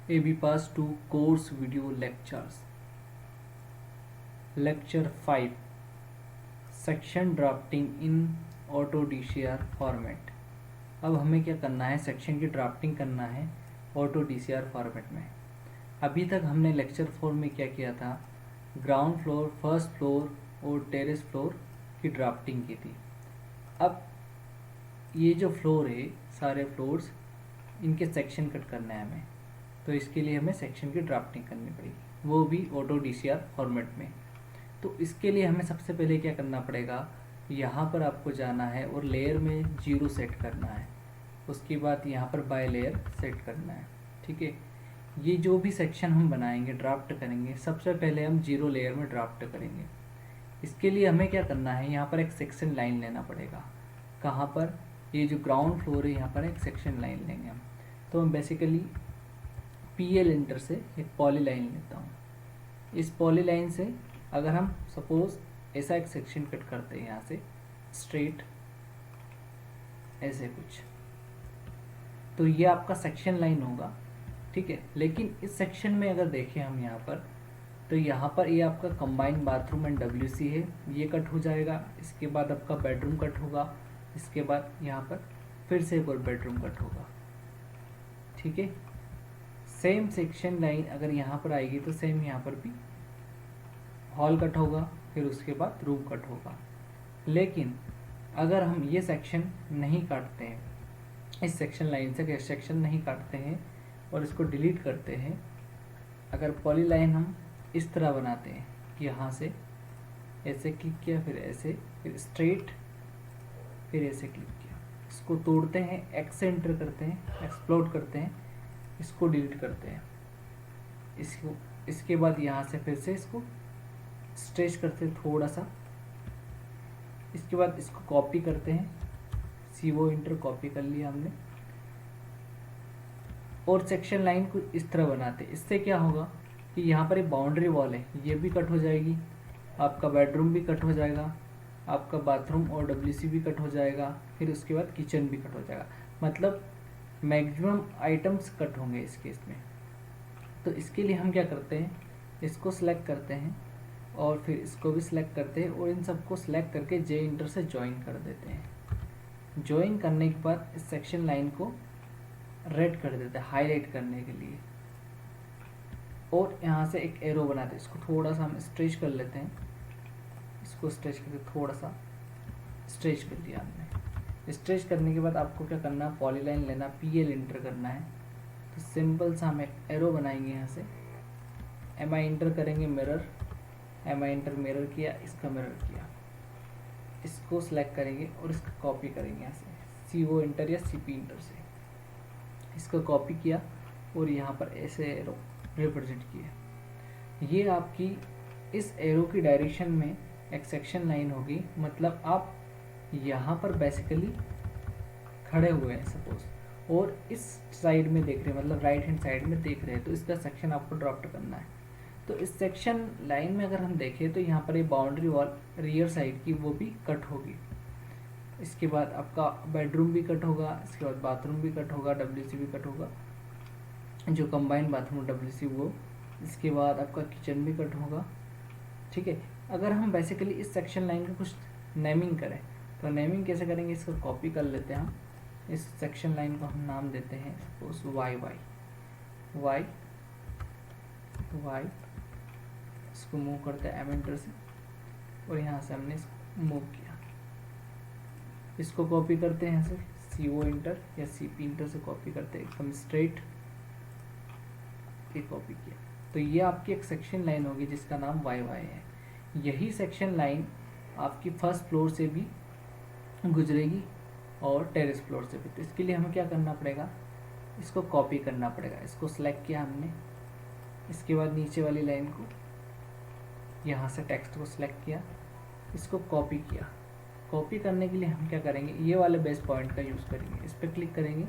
ABPAS 2 course video lectures. Lecture 5 Section Drafting in Auto DCR Format. अब हमें क्या करना है, सेक्शन की ड्राफ्टिंग करना है ऑटो DCR फॉर्मेट में। अभी तक हमने लेक्चर 4 में क्या किया था, ग्राउंड फ्लोर, फर्स्ट फ्लोर और टेरेस फ्लोर की ड्राफ्टिंग की थी। अब ये जो फ्लोर है, सारे फ्लोर्स, इनके सेक्शन कट करना है हमें, तो इसके लिए हमें सेक्शन की ड्राफ्टिंग करनी पड़ेगी, वो भी ऑटो DCR फॉर्मेट में। तो इसके लिए हमें सबसे पहले क्या करना पड़ेगा, यहाँ पर आपको जाना है और लेयर में 0 सेट करना है। उसके बाद यहाँ पर बाय लेयर सेट करना है। ठीक है, ये जो भी सेक्शन हम बनाएंगे, ड्राफ्ट करेंगे, सबसे पहले हम 0 लेयर में ड्राफ्ट करेंगे। इसके लिए हमें क्या करना है, यहाँ पर एक सेक्शन लाइन लेना पड़ेगा। कहाँ पर, ये जो ग्राउंड फ्लोर है, यहाँ पर एक सेक्शन लाइन लेंगे हम। तो हम बेसिकली PL इंटर से एक पॉली लाइन लेता हूँ। इस पॉली लाइन से अगर हम सपोज ऐसा एक सेक्शन कट करते हैं, यहाँ से स्ट्रेट ऐसे कुछ, तो ये आपका सेक्शन लाइन होगा। ठीक है, लेकिन इस सेक्शन में अगर देखें हम यहाँ पर, तो यहाँ पर ये आपका कंबाइंड बाथरूम एंड WC है, ये कट हो जाएगा। इसके बाद आपका बेडरूम कट होगा। इसके बाद यहाँ पर फिर से एक और बेडरूम कट होगा। ठीक है, सेम सेक्शन लाइन अगर यहाँ पर आएगी तो सेम यहाँ पर भी हॉल कट होगा, फिर उसके बाद रूम कट होगा। लेकिन अगर हम ये सेक्शन नहीं काटते हैं, इस सेक्शन लाइन से सेक्शन नहीं काटते हैं और इसको डिलीट करते हैं, अगर पॉली लाइन हम इस तरह बनाते हैं कि यहाँ से ऐसे क्लिक किया, फिर ऐसे, फिर स्ट्रेट, फिर ऐसे क्लिक किया, इसको तोड़ते हैं, एक्स एंटर करते हैं, एक्सप्लोड करते हैं, इसको डिलीट करते हैं, इसको, इसके बाद यहाँ से फिर से इसको स्ट्रेच करते हैं थोड़ा सा। इसके बाद इसको कॉपी करते हैं, CO इंटर कॉपी कर लिया हमने, और सेक्शन लाइन को इस तरह बनाते हैं। इससे क्या होगा कि यहाँ पर एक बाउंड्री वॉल है, ये भी कट हो जाएगी, आपका बेडरूम भी कट हो जाएगा, आपका बाथरूम और WC भी कट हो जाएगा, फिर उसके बाद किचन भी कट हो जाएगा। मतलब मैक्सिमम आइटम्स कट होंगे इस केस में। तो इसके लिए हम क्या करते हैं, इसको सिलेक्ट करते हैं और फिर इसको भी सिलेक्ट करते हैं और इन सबको सिलेक्ट करके J इंटर से ज्वाइन कर देते हैं। ज्वाइन करने के बाद इस सेक्शन लाइन को रेड कर देते हैं हाईलाइट करने के लिए, और यहाँ से एक एरो बनाते हैं। इसको थोड़ा सा हम स्ट्रेच कर लेते हैं, इसको स्ट्रेच करके थोड़ा सा स्ट्रेच कर दिया हमने। स्ट्रेच करने के बाद आपको क्या करना है, पॉली लाइन लेना, PL इंटर करना है। तो सिंपल सा हम एक एरो बनाएंगे, यहाँ से MI इंटर करेंगे, मिरर, MI इंटर मिरर किया, इसका मिरर किया, इसको सिलेक्ट करेंगे और इसका कॉपी करेंगे यहाँ से CO इंटर या CP इंटर से, इसको कॉपी किया और यहाँ पर ऐसे एरो रिप्रेजेंट किया। ये आपकी इस एरो की डायरेक्शन में एक सेक्शन लाइन होगी। मतलब आप यहाँ पर बेसिकली खड़े हुए हैं सपोज, और इस साइड में देख रहे हैं, मतलब राइट हैंड साइड में देख रहे हैं, तो इसका सेक्शन आपको ड्राफ्ट करना है। तो इस सेक्शन लाइन में अगर हम देखें तो यहाँ पर ये बाउंड्री वॉल रियर साइड की वो भी कट होगी। इसके बाद आपका बेडरूम भी कट होगा, इसके बाद बाथरूम भी कट होगा, WC भी कट होगा, जो कंबाइंड बाथरूम WC वो, इसके बाद आपका किचन भी कट होगा। ठीक है, अगर हम बेसिकली इस सेक्शन लाइन का कुछ नेमिंग करें तो नेमिंग कैसे करेंगे, इसको कॉपी कर लेते हैं हम। इस सेक्शन लाइन को हम नाम देते हैं सपोज YY, इसको मूव करते हैं M एंटर से, और यहाँ से हमने इसको मूव किया। इसको कॉपी करते हैं यहाँ से CO इंटर या CP इंटर से कॉपी करते हैं एकदम स्ट्रेट, ये कॉपी किया। तो ये आपकी एक सेक्शन लाइन होगी जिसका नाम YY है। यही सेक्शन लाइन आपकी फर्स्ट फ्लोर से भी गुजरेगी और टेरेस फ्लोर से भी। तो इसके लिए हमें क्या करना पड़ेगा, इसको कॉपी करना पड़ेगा। इसको सिलेक्ट किया हमने, इसके बाद नीचे वाली लाइन को, यहाँ से टेक्स्ट को सिलेक्ट किया, इसको कॉपी किया। कॉपी करने के लिए हम क्या करेंगे, ये वाले बेस पॉइंट का यूज़ करेंगे, इस पर क्लिक करेंगे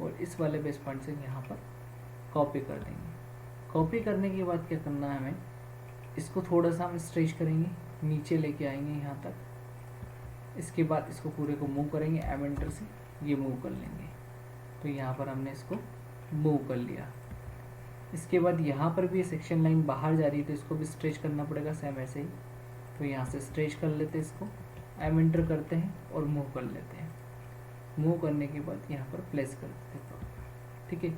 और इस वाले बेस पॉइंट से यहाँ पर कॉपी कर देंगे। कॉपी करने के बाद क्या करना है हमें, इसको थोड़ा सा हम स्ट्रेच करेंगे, नीचे लेके आएंगे यहाँ तक। इसके बाद इसको पूरे को मूव करेंगे M एंटर से, ये मूव कर लेंगे। तो यहाँ पर हमने इसको मूव कर लिया। इसके बाद यहाँ पर भी सेक्शन लाइन बाहर जा रही है तो इसको भी स्ट्रेच करना पड़ेगा सेम ऐसे ही। तो यहाँ से स्ट्रेच कर लेते हैं इसको, एम एंटर करते हैं और मूव कर लेते हैं। मूव करने के बाद यहाँ पर प्लेस कर देते हैं, ठीक है।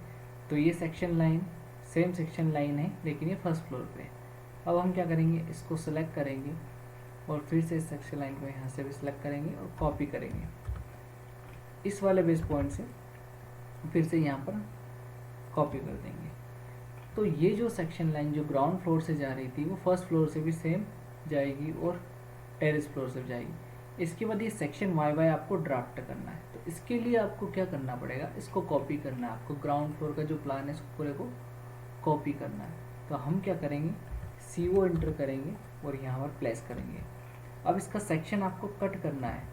तो ये section line same section line है लेकिन ये फर्स्ट फ्लोर पे है। अब हम क्या करेंगे, इसको सेलेक्ट करेंगे और फिर से इस सेक्शन लाइन को यहाँ से भी सिलेक्ट करेंगे और कॉपी करेंगे इस वाले बेस पॉइंट से, फिर से यहाँ पर कॉपी कर देंगे। तो ये जो सेक्शन लाइन जो ग्राउंड फ्लोर से जा रही थी वो फर्स्ट फ्लोर से भी सेम जाएगी और टेरेस फ्लोर से जाएगी। इसके बाद ये सेक्शन वाई वाई आपको ड्राफ्ट करना है। तो इसके लिए आपको क्या करना पड़ेगा, इसको कॉपी करना है। आपको ग्राउंड फ्लोर का जो प्लान है इसको पूरे को कॉपी करना है। तो हम क्या करेंगे, CO एंटर करेंगे और यहाँ पर प्लेस करेंगे। अब इसका सेक्शन आपको कट करना है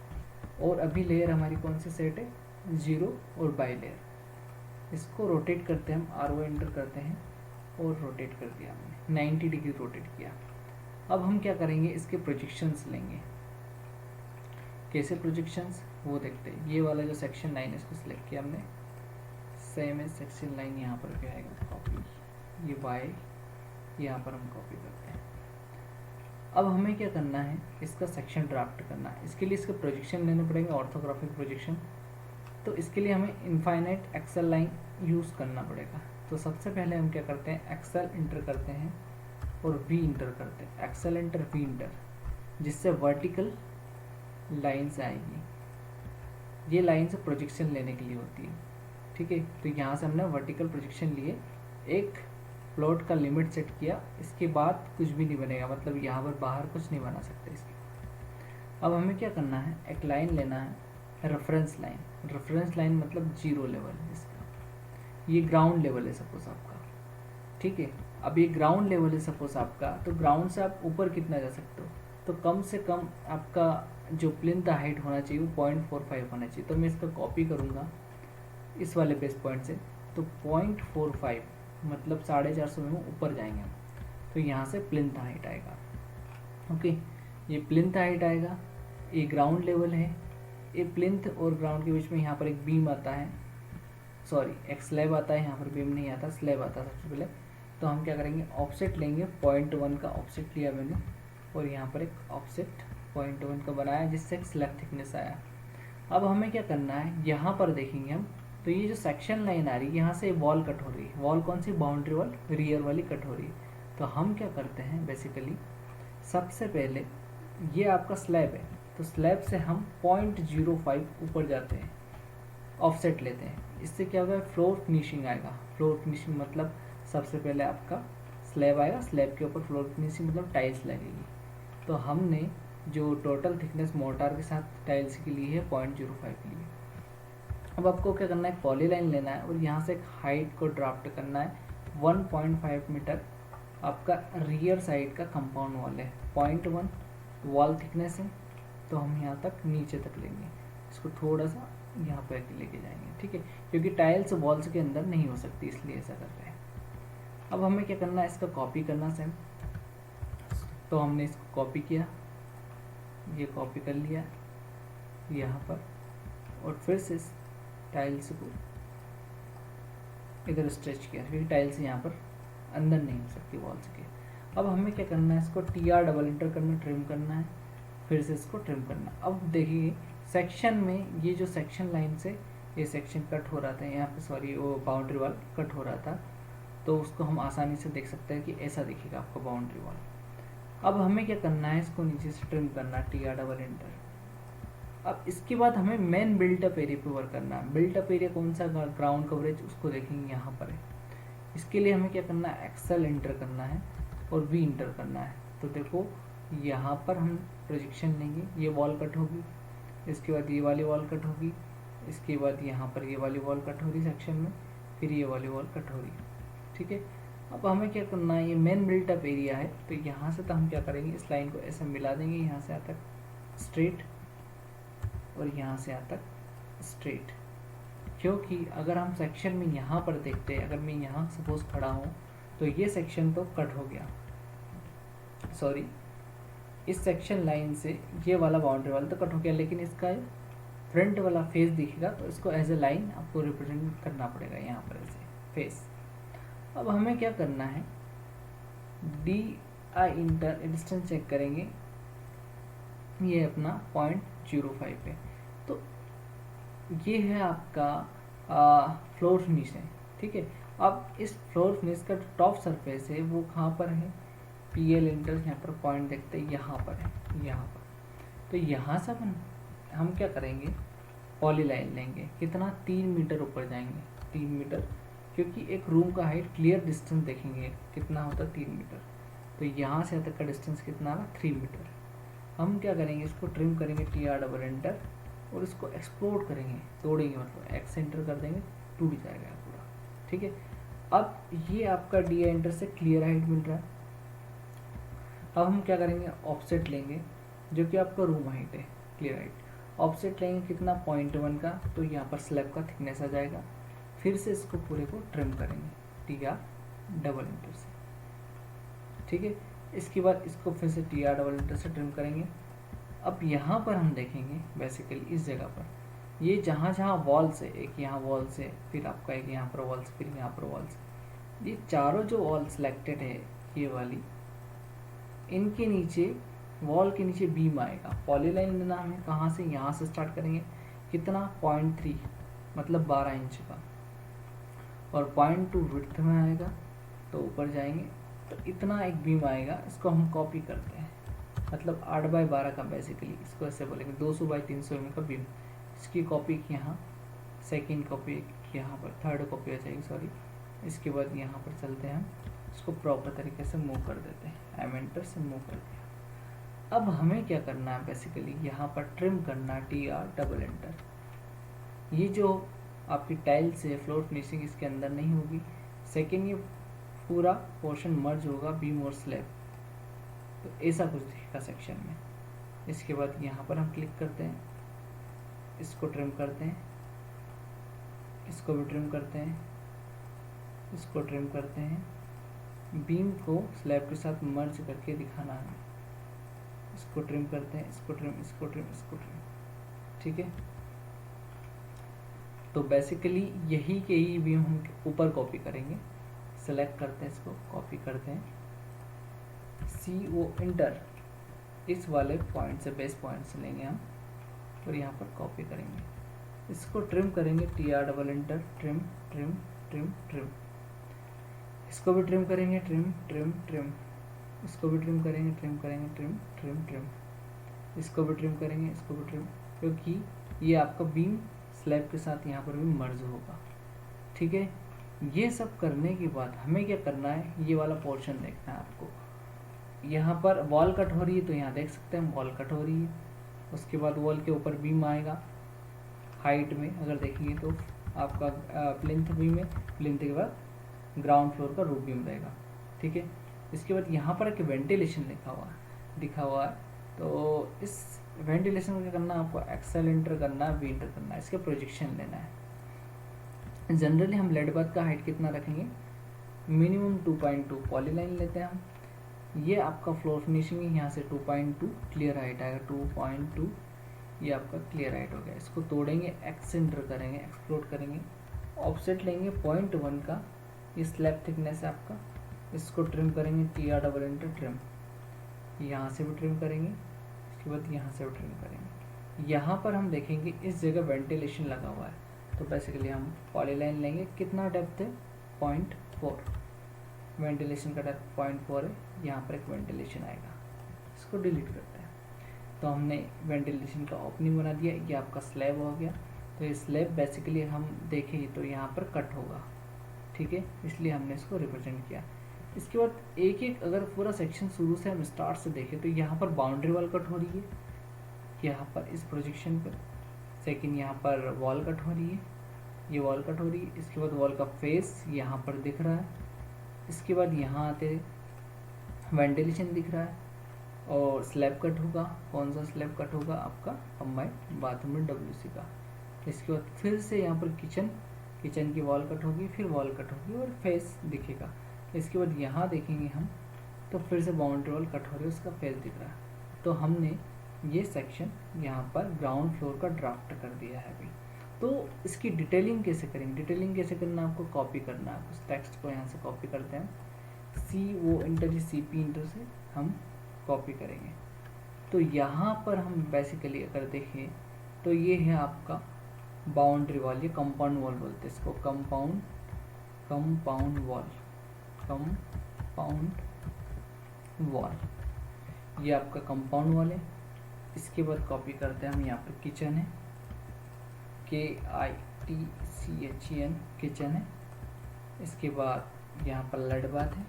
और अभी लेयर हमारी कौन सी सेट है, 0 और बाई लेयर। इसको रोटेट करते हैं हम, RO एंटर करते हैं और रोटेट कर दिया हमने, 90 डिग्री रोटेट किया। अब हम क्या करेंगे, इसके प्रोजेक्शंस लेंगे। कैसे प्रोजेक्शंस वो देखते हैं। ये वाला जो सेक्शन लाइन है इसको सिलेक्ट किया हमने, सेम है सेक्शन लाइन यहाँ पर क्या आएगा, कॉपी, ये वाई यहाँ पर हम कॉपी करते हैं। अब हमें क्या करना है, इसका सेक्शन ड्राफ्ट करना है। इसके लिए इसके प्रोजेक्शन लेने पड़ेंगे, ऑर्थोग्राफिक प्रोजेक्शन। तो इसके लिए हमें इनफाइनाइट एक्सेल लाइन यूज़ करना पड़ेगा। तो सबसे पहले हम क्या करते हैं, एक्सेल इंटर करते हैं और V इंटर करते हैं, एक्सेल इंटर V इंटर, जिससे वर्टिकल लाइन्स आएगी। ये लाइन से प्रोजेक्शन लेने के लिए होती है, ठीक है। तो यहाँ से हमने वर्टिकल प्रोजेक्शन लिए, एक प्लॉट का लिमिट सेट किया, इसके बाद कुछ भी नहीं बनेगा, मतलब यहाँ पर बाहर कुछ नहीं बना सकते इसके। अब हमें क्या करना है, एक लाइन लेना है, रेफरेंस लाइन। रेफरेंस लाइन मतलब 0 लेवल है इसका, ये ग्राउंड लेवल है सपोज आपका, ठीक है। अब ये ग्राउंड लेवल है सपोज आपका, तो ग्राउंड से आप ऊपर कितना जा सकते हो, तो कम से कम आपका जो प्लिंथ हाइट होना चाहिए वो 0.45 होना चाहिए। तो मैं इसका कॉपी करूँगा इस वाले बेस पॉइंट से, तो 0.45 मतलब 450 में ऊपर जाएंगे हम। तो यहाँ से प्लिंथ हाइट आएगा, ओके। ये प्लिंथ हाइट आएगा, ये ग्राउंड लेवल है। ये प्लिंथ और ग्राउंड के बीच में यहाँ पर एक बीम आता है, सॉरी एक स्लैब आता है, यहाँ पर बीम नहीं आता, स्लैब आता है सबसे पहले। तो हम क्या करेंगे, ऑफसेट लेंगे, 0.1 का ऑफसेट लिया मैंने और यहाँ पर एक ऑफसेट 0.1 का बनाया, जिससे एक स्लैब थिकनेस आया। अब हमें क्या करना है, यहाँ पर देखेंगे हम, तो ये जो सेक्शन लाइन आ रही है यहाँ से वॉल कट हो रही है। वॉल कौन सी, बाउंड्री वॉल रियर वाली कट हो रही है। तो हम क्या करते हैं, बेसिकली सबसे पहले ये आपका स्लैब है, तो स्लैब से हम 0.05 ऊपर जाते हैं, ऑफसेट लेते हैं। इससे क्या होगा, फ्लोर फिनिशिंग आएगा। फ्लोर फिनिशिंग मतलब सबसे पहले आपका स्लैब आएगा, स्लैब के ऊपर फ्लोर फिनिशिंग मतलब टाइल्स लगेगी। तो हमने जो टोटल थिकनेस मोर्टार के साथ टाइल्स की ली है 0.05 की ली। अब आपको क्या करना है, पॉली लाइन लेना है और यहाँ से एक हाइट को ड्राफ्ट करना है 1.5 मीटर। आपका रियर साइड का कंपाउंड वॉल है, 0.1 वॉल थिकनेस है, तो हम यहाँ तक नीचे तक लेंगे। इसको थोड़ा सा यहाँ पर लेके जाएंगे, ठीक है, क्योंकि टाइल्स वॉल्स के अंदर नहीं हो सकती, इसलिए ऐसा कर रहे हैं। अब हमें क्या करना है, इसका कॉपी करना सेम। तो हमने इसको कॉपी किया, ये कॉपी कर लिया यहाँ पर, और फिर से टाइल्स को इधर स्ट्रेच किया, क्योंकि टाइल्स यहाँ पर अंदर नहीं हो सकती वॉल्स के। अब हमें क्या करना है, इसको TR डबल इंटर करना, ट्रिम करना है, फिर से इसको ट्रिम करना। अब देखिए सेक्शन में ये जो सेक्शन लाइन से ये सेक्शन कट हो रहा था यहाँ पे, सॉरी वो बाउंड्री वॉल कट हो रहा था, तो उसको हम आसानी से देख सकते हैं कि ऐसा दिखेगा आपका बाउंड्री वॉल। अब हमें क्या करना है, इसको नीचे से ट्रिम करना है, TR डबल इंटर। अब इसके बाद हमें मेन बिल्टअप एरिया पे वर्क करना है। बिल्टअप एरिया कौन सा, ग्राउंड कवरेज, उसको देखेंगे यहाँ पर है। इसके लिए हमें क्या करना है, एक्सेल इंटर करना है और V इंटर करना है। तो देखो यहाँ पर हम प्रोजेक्शन लेंगे, ये वॉल कट होगी, इसके बाद ये वाली वॉल कट होगी, इसके बाद यहाँ पर ये वाली वॉल कट हो रही सेक्शन में, फिर ये वाली वॉल कट हो रही, ठीक है। अब हमें क्या करना है, ये मेन बिल्टअप एरिया है, तो यहाँ से तो हम क्या करेंगे, इस लाइन को ऐसे मिला देंगे, यहाँ से यहाँ तक स्ट्रेट और यहाँ से यहाँ तक स्ट्रेट। क्योंकि अगर हम सेक्शन में यहाँ पर देखते हैं, अगर मैं यहाँ सपोज खड़ा हूँ तो ये सेक्शन तो कट हो गया, सॉरी इस सेक्शन लाइन से ये वाला बाउंड्री वाला तो कट हो गया, लेकिन इसका फ्रंट वाला फेस दिखेगा, तो इसको एज ए लाइन आपको रिप्रेजेंट करना पड़ेगा यहाँ पर ऐसे फेस। अब हमें क्या करना है, D I inter distance check करेंगे, ये अपना 0.05 है। तो ये है आपका फ्लोर फिनिश है, ठीक है। अब इस फ्लोर फिनिश का टॉप सरफेस है वो कहाँ पर है, पी एल इंटर, यहाँ पर पॉइंट देखते हैं, यहाँ पर है, यहाँ पर। तो यहाँ से हम क्या करेंगे, पॉलीलाइन लेंगे, कितना 3 मीटर ऊपर जाएंगे, 3 मीटर, क्योंकि एक रूम का हाइट क्लियर डिस्टेंस देखेंगे कितना होता है 3 मीटर। तो यहाँ से तक का डिस्टेंस कितना आ 3 मीटर। हम क्या करेंगे, इसको ट्रिम करेंगे, टी आर डबल एंटर, और इसको एक्सप्लोड करेंगे, तोड़ेंगे, मतलब एक्स एंटर कर देंगे, टूट जाएगा पूरा, ठीक है। अब ये आपका डी एंटर से क्लियर हाइट मिल रहा है। अब हम क्या करेंगे, ऑफसेट लेंगे, जो कि आपका रूम हाइट है, क्लियर हाइट। ऑफसेट लेंगे कितना, 0.1 का, तो यहाँ पर स्लैब का थिकनेस आ जाएगा। फिर से इसको पूरे को ट्रिम करेंगे, टी आर डबल एंटर से, ठीक है। इसके बाद इसको फिर से टी आर डबल एंटर से ट्रिम करेंगे। अब यहाँ पर हम देखेंगे बेसिकली इस जगह पर, ये जहाँ जहाँ वॉल्स है, एक यहाँ वॉल से, फिर आपका एक यहाँ पर वॉल से, फिर यहाँ पर वॉल से, ये चारों जो वॉल सिलेक्टेड है ये वाली, इनके नीचे, वॉल के नीचे बीम आएगा। पॉलीलाइन लेना हमें कहाँ से, यहाँ से स्टार्ट करेंगे, कितना 0.3 मतलब 12 इंच का, और 0.2 विड्थ में आएगा, तो ऊपर जाएंगे तो इतना एक बीम आएगा। इसको हम कॉपी करते हैं, मतलब 8x12 का, बेसिकली इसको ऐसे बोलेंगे 200x300 mm का बीम। इसकी कॉपी की यहाँ, सेकेंड कॉपी यहाँ पर, थर्ड कॉपी आ जाएगी, सॉरी। इसके बाद यहाँ पर चलते हैं, हम इसको प्रॉपर तरीके से मूव कर देते हैं, एम एंटर से मूव कर दिया। अब हमें क्या करना है, बेसिकली यहाँ पर ट्रिम करना, टी आर डबल एंटर। ये जो आपकी टाइल्स है, फ्लोर फिनिशिंग इसके अंदर नहीं होगी। सेकेंड, ये पूरा पोर्शन मर्ज होगा बीम और स्लैब, तो ऐसा कुछ दिखेगा सेक्शन में। इसके बाद यहाँ पर हम क्लिक करते हैं, इसको ट्रिम करते हैं, इसको भी ट्रिम करते हैं, इसको ट्रिम करते हैं, बीम को स्लैब के साथ मर्ज करके दिखाना है। इसको ट्रिम करते हैं, इसको ट्रिम, इसको ट्रिम, इसको ट्रिम, ठीक है। तो बेसिकली यही के ही बीम हम ऊपर कॉपी करेंगे। सेलेक्ट करते हैं, इसको कॉपी करते हैं, CO इंटर, इस वाले पॉइंट से, बेस पॉइंट से लेंगे हम, और यहाँ पर कॉपी करेंगे। इसको ट्रिम करेंगे, T R double enter, trim trim trim trim. इसको भी ट्रिम करेंगे, ट्रिम ट्रिम ट्रिम। इसको भी ट्रिम करेंगे, ट्रिम करेंगे, ट्रिम ट्रिम ट्रिम। इसको भी ट्रिम करेंगे, इसको भी ट्रिम, क्योंकि ये आपका बीम स्लैब के साथ यहाँ पर भी मर्ज होगा, ठीक है। ये सब करने के बाद हमें क्या करना है, ये वाला पोर्शन देखना है आपको। यहाँ पर वॉल कट हो रही है, तो यहाँ देख सकते हैं वॉल कट हो रही है। उसके बाद वॉल के ऊपर बीम आएगा, हाइट में अगर देखेंगे तो आपका प्लिंथ बीम है, प्लिंथ के बाद ग्राउंड फ्लोर का रूफ बीम रहेगा, ठीक है। इसके बाद यहाँ पर एक वेंटिलेशन दिखा हुआ है, तो इस वेंटिलेशन को क्या करना है, आपको एक्सेल एंटर करना है, वी एंटर करना है, इसके प्रोजेक्शन लेना है। जनरली हम लेड बाथ का हाइट कितना रखेंगे, मिनिमम 2.2 पॉलीलाइन लेते हैं हम। ये आपका फ्लोर फिनिशिंग है, यहाँ से 2.2 क्लियर हाइट आएगा, 2.2 ये आपका क्लियर हाइट हो गया। इसको तोड़ेंगे, एक्स एंटर करेंगे, एक्सप्लोड करेंगे, ऑफसेट लेंगे 0.1 का, ये स्लैब थिकनेस है आपका। इसको ट्रिम करेंगे, T R double enter, trim, यहाँ से भी ट्रिम करेंगे, इसके बाद यहाँ से भी ट्रिम करेंगे। यहाँ पर हम देखेंगे इस जगह वेंटिलेशन लगा हुआ है, तो बेसिकली हम पॉलीलाइन लेंगे, कितना डेप्थ है 0.4, वेंटिलेशन का डेप्थ 0.4 है, यहाँ पर एक वेंटिलेशन आएगा, इसको डिलीट करते हैं। तो हमने वेंटिलेशन का ओपनिंग बना दिया, ये आपका स्लैब हो गया। तो ये स्लैब बेसिकली हम देखेंगे तो यहाँ पर कट होगा, ठीक है, इसलिए हमने इसको रिप्रेजेंट किया। इसके बाद एक एक अगर पूरा सेक्शन शुरू से हम स्टार्ट से देखें तो यहाँ पर बाउंड्री वॉल कट हो रही है, यहाँ पर इस प्रोजेक्शन पर। सेकंड, यहाँ पर वॉल कट हो रही है, ये वॉल कट हो रही है। इसके बाद वॉल का फेस यहाँ पर दिख रहा है। इसके बाद यहाँ आते वेंटिलेशन दिख रहा है, और स्लैब कट होगा। कौन सा स्लैब कट होगा, आपका कंबाइंड बाथरूम में WC का। इसके बाद फिर से यहाँ पर किचन की वॉल कट होगी, फिर वॉल कट होगी और फेस दिखेगा। इसके बाद यहाँ देखेंगे हम तो फिर से बाउंड्री वॉल कट हो रही है, उसका फेस दिख रहा है। तो हमने ये सेक्शन यहाँ पर ग्राउंड फ्लोर का ड्राफ्ट कर दिया है अभी। तो इसकी डिटेलिंग कैसे करेंगे? डिटेलिंग कैसे करना, आपको कॉपी करना है। उस टेक्स्ट को यहाँ से कॉपी करते हैं, CO inter C P inter से हम कॉपी करेंगे। तो यहाँ पर हम बेसिकली अगर देखें तो ये है आपका बाउंड्री वॉल, ये कंपाउंड वॉल बोलते हैं इसको, कंपाउंड वॉल, कंपाउंड वॉल, ये आपका कंपाउंड वॉल है। इसके बाद कॉपी करते हैं हम, यहाँ पर किचन है, KITCHEN किचन है। इसके बाद यहाँ पर लेड बाथ है,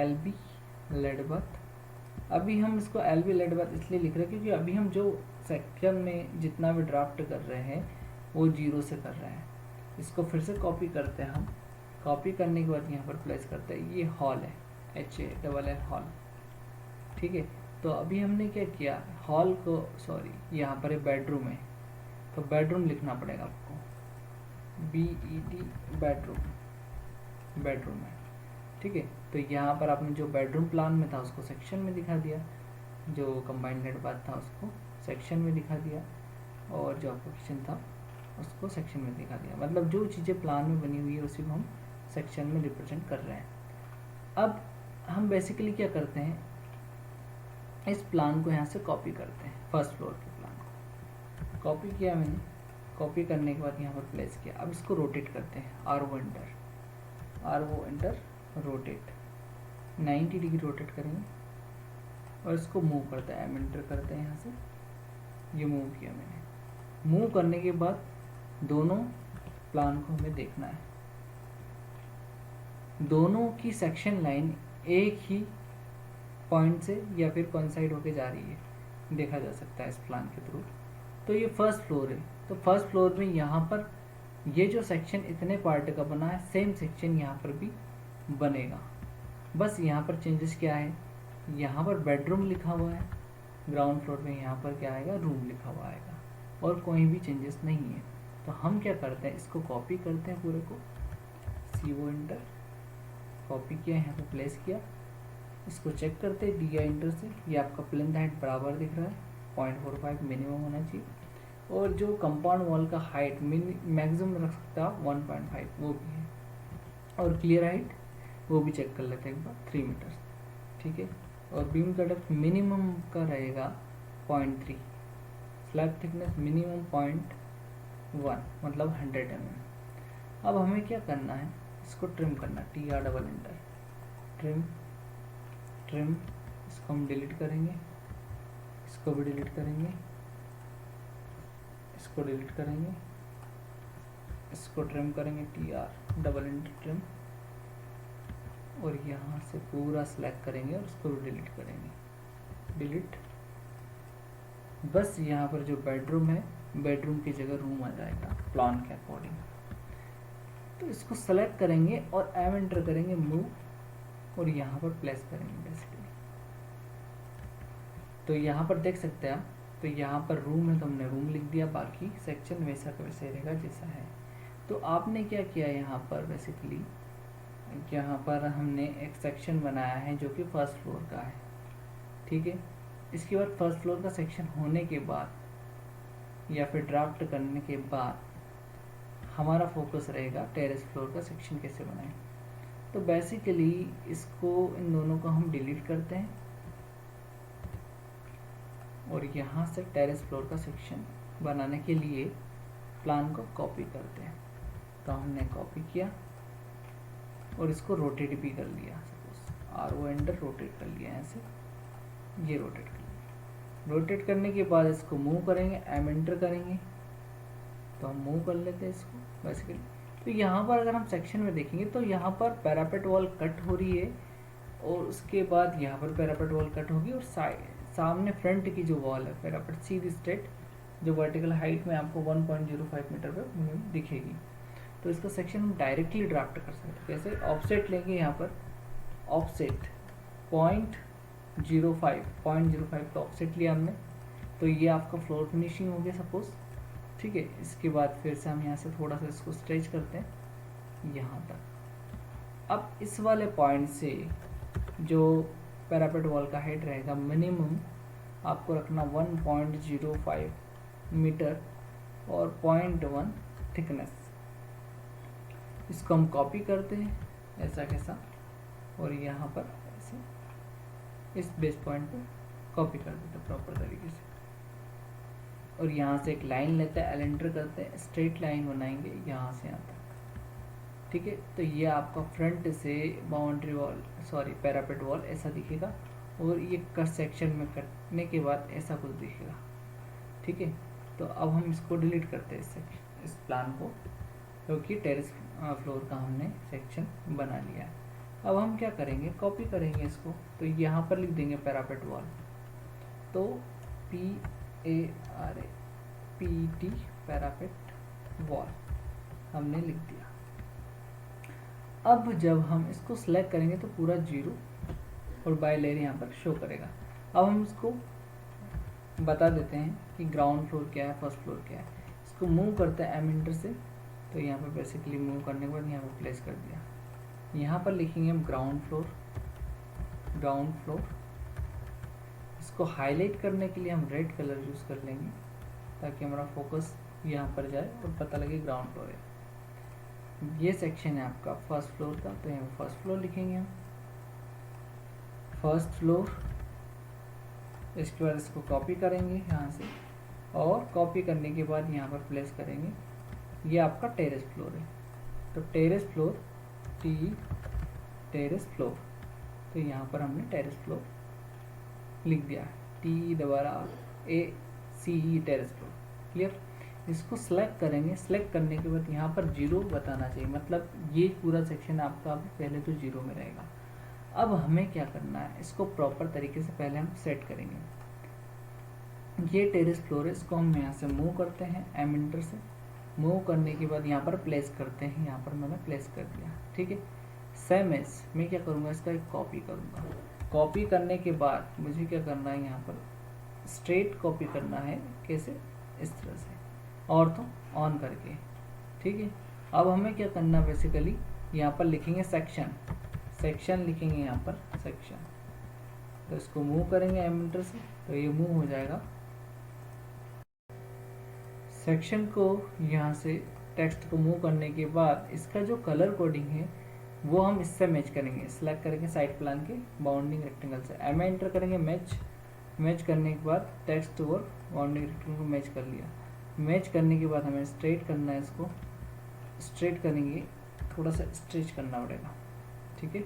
LB लेड बाथ। अभी हम इसको LB लेड बाथ इसलिए लिख रहे हैं क्योंकि अभी हम जो सेक्शन में जितना भी ड्राफ्ट कर रहे हैं वो 0 से कर रहे हैं। इसको फिर से कॉपी करते हैं हम, कॉपी करने के बाद यहाँ पर प्लेस करते हैं। ये हॉल है, HALL हॉल, ठीक है। तो अभी हमने क्या किया, हॉल को, सॉरी यहाँ पर एक बेडरूम है, तो बेडरूम लिखना पड़ेगा आपको, BED बेडरूम है, ठीक है। तो यहाँ पर आपने जो बेडरूम प्लान में था उसको सेक्शन में दिखा दिया, जो कंबाइंड लेड बाथ था उसको सेक्शन में दिखा दिया, और जो आपका किचन था उसको सेक्शन में दिखा दिया। मतलब जो चीज़ें प्लान में बनी हुई है उसी को हम सेक्शन में रिप्रेजेंट कर रहे हैं। अब हम बेसिकली क्या करते हैं, इस प्लान को यहाँ से कॉपी करते हैं, फर्स्ट फ्लोर के प्लान को कॉपी किया मैंने। कॉपी करने के बाद यहाँ पर प्लेस किया। अब इसको रोटेट करते हैं, RO enter rotate, 90 degree rotate करेंगे और इसको मूव करते हैं, एंटर करते हैं यहाँ से। ये मूव किया मैंने। मूव करने के बाद दोनों प्लान को हमें देखना है, दोनों की सेक्शन लाइन एक ही पॉइंट से या फिर कोइंसाइड होके जा रही है, देखा जा सकता है इस प्लान के थ्रू। तो ये फर्स्ट फ्लोर है, तो फर्स्ट फ्लोर में यहाँ पर ये जो सेक्शन इतने पार्ट का बना है, सेम सेक्शन यहाँ पर भी बनेगा। बस यहाँ पर चेंजेस क्या है, यहाँ पर बेडरूम लिखा हुआ है, ग्राउंड फ्लोर में यहाँ पर क्या आएगा, रूम लिखा हुआ आएगा, और कोई भी चेंजेस नहीं है। तो हम क्या करते हैं, इसको कॉपी करते हैं पूरे को, CO इंटर कॉपी किया, यहाँ पर प्लेस किया। इसको चेक करते हैं DI इंटर से, ये आपका प्लेन हाइट बराबर दिख रहा है, 0.45 मिनिमम होना चाहिए, और जो कंपाउंड वॉल का हाइट मैक्सिमम रख सकता है 1.5 वो भी है, और क्लियर हाइट वो भी चेक कर लेते हैं एक बार, 3 मीटर, ठीक है। और बीम का डेप्थ मिनिमम का रहेगा 0.3, स्लैब थिकनेस मिनिमम 0.1 मतलब 100 mm। अब हमें क्या करना है, इसको ट्रिम करना, TR डबल एंटर, ट्रिम, इसको हम डिलीट करेंगे, इसको भी डिलीट करेंगे, इसको डिलीट करेंगे, इसको ट्रिम करेंगे, TR डबल एंटर ट्रिम, और यहाँ से पूरा सिलेक्ट करेंगे और उसको भी डिलीट करेंगे, डिलीट। बस यहाँ पर जो बेडरूम है, बेडरूम की जगह रूम आ जाएगा प्लान के अकॉर्डिंग। तो इसको सेलेक्ट करेंगे और एंटर करेंगे, मूव, और यहाँ पर प्लेस करेंगे बेसिकली। तो यहाँ पर देख सकते हैं आप, तो यहाँ पर रूम है तो हमने रूम लिख दिया, बाकी सेक्शन वैसा का वैसे रहेगा जैसा है। तो आपने क्या किया यहाँ पर, बेसिकली यहाँ पर हमने एक सेक्शन बनाया है जो कि फर्स्ट फ्लोर का है, ठीक है। इसके बाद फर्स्ट फ्लोर का सेक्शन होने के बाद या फिर ड्राफ्ट करने के बाद हमारा फोकस रहेगा टेरेस फ्लोर का सेक्शन कैसे बनाएं। तो बेसिकली इसको, इन दोनों को हम डिलीट करते हैं और यहाँ से टेरेस फ्लोर का सेक्शन बनाने के लिए प्लान को कॉपी करते हैं। तो हमने कॉपी किया और इसको रोटेट भी कर लिया, सपोज RO एंटर रोटेट कर लिया, ऐसे ये रोटेट कर लिया। रोटेट करने के बाद इसको मूव करेंगे, एंटर करेंगे, तो हम मूव कर लेते हैं इसको बेसिकली। तो यहाँ पर अगर हम सेक्शन में देखेंगे तो यहाँ पर पैरापेट वॉल कट हो रही है, और उसके बाद यहाँ पर पैरापेट वॉल कट होगी, और सामने फ्रंट की जो वॉल है पैरापेट सीधी स्ट्रेट, जो वर्टिकल हाइट में आपको 1.05 मीटर पर दिखेगी। तो इसका सेक्शन हम डायरेक्टली ड्राफ्ट कर सकते हैं। कैसे, ऑफसेट लेंगे, यहाँ पर ऑफसेट 0.05 का ऑफसेट लिया हमने, तो ये आपका फ्लोर फिनिशिंग हो गया सपोज, ठीक है। इसके बाद फिर से हम यहाँ से थोड़ा सा इसको स्ट्रेच करते हैं यहाँ तक। अब इस वाले पॉइंट से जो पैरापेट वॉल का हाइट रहेगा मिनिमम आपको रखना 1.05 मीटर और 0.1 थिकनेस। इसको हम कॉपी करते हैं ऐसा कैसा, और यहाँ पर ऐसे इस बेस पॉइंट पर कॉपी कर देते हैं प्रॉपर तरीके से, और यहाँ से एक लाइन लेते हैं, एलेंटर करते हैं, स्ट्रेट लाइन बनाएंगे यहाँ से यहाँ तक। ठीक है, तो ये आपका फ्रंट से boundary wall sorry parapet wall ऐसा दिखेगा, और ये कट सेक्शन में कटने के बाद ऐसा कुछ दिखेगा। ठीक है, तो अब हम इसको डिलीट करते हैं इस प्लान को, क्योंकि टेरेस फ्लोर का हमने सेक्शन बना लिया है। अब हम क्या करेंगे, कॉपी करेंगे इसको, तो यहाँ पर लिख देंगे पैरापेट वॉल, तो PARAPET पैरापेट वॉल हमने लिख दिया। अब जब हम इसको सिलेक्ट करेंगे तो पूरा 0 और बाय लेयर यहाँ पर शो करेगा। अब हम इसको बता देते हैं कि ग्राउंड फ्लोर क्या है, फर्स्ट फ्लोर क्या है। इसको मूव करते हैं एम इंटर से, तो यहाँ पर बेसिकली मूव करने के बाद यहाँ पर प्लेस कर दिया। यहाँ पर लिखेंगे हम ग्राउंड फ्लोर, ग्राउंड फ्लोर। इसको हाईलाइट करने के लिए हम रेड कलर यूज़ कर लेंगे, ताकि हमारा फोकस यहाँ पर जाए और पता लगे ग्राउंड फ्लोर है। ये सेक्शन है आपका फर्स्ट फ्लोर का, तो यहाँ फर्स्ट फ्लोर लिखेंगे हम, फर्स्ट फ्लोर। इसके बाद इसको कॉपी करेंगे यहाँ से, और कॉपी करने के बाद यहाँ पर प्लेस करेंगे। ये आपका टेरेस फ्लोर है, तो टेरेस फ्लोर टेरेस फ्लोर, तो यहाँ पर हमने टेरेस फ्लोर लिख दिया है, TAACE टेरेस फ्लोर। क्लियर। इसको सेलेक्ट करेंगे, सेलेक्ट करने के बाद यहाँ पर 0 बताना चाहिए, मतलब ये पूरा सेक्शन आपका पहले तो 0 में रहेगा। अब हमें क्या करना है, इसको प्रॉपर तरीके से पहले हम सेट करेंगे। ये टेरेस फ्लोर है, इसको हम यहाँ से मूव करते हैं एम इंटर से, मूव करने के बाद यहाँ पर प्लेस करते हैं, यहाँ पर मैंने प्लेस कर दिया। ठीक है, सेम एज मैं क्या करूँगा, इसका एक कॉपी करूँगा। कॉपी करने के बाद मुझे क्या करना है, यहाँ पर स्ट्रेट कॉपी करना है। कैसे, इस तरह से, और तो ऑन करके। ठीक है, अब हमें क्या करना, बेसिकली यहाँ पर लिखेंगे सेक्शन, सेक्शन लिखेंगे यहाँ पर सेक्शन, तो इसको मूव करेंगे एम इंटर से, तो ये मूव हो जाएगा। सेक्शन को यहाँ से टेक्स्ट को मूव करने के बाद इसका जो कलर कोडिंग है वो हम इससे मैच करेंगे। सिलेक्ट करेंगे साइड प्लान के बाउंडिंग रेक्टेंगल से, एम एंटर करेंगे, मैच करने के बाद टेक्स्ट और बाउंडिंग रेक्टेंगल को मैच कर लिया। मैच करने के बाद हमें स्ट्रेट करना है, इसको स्ट्रेट करेंगे, थोड़ा सा स्ट्रेच करना पड़ेगा। ठीक है,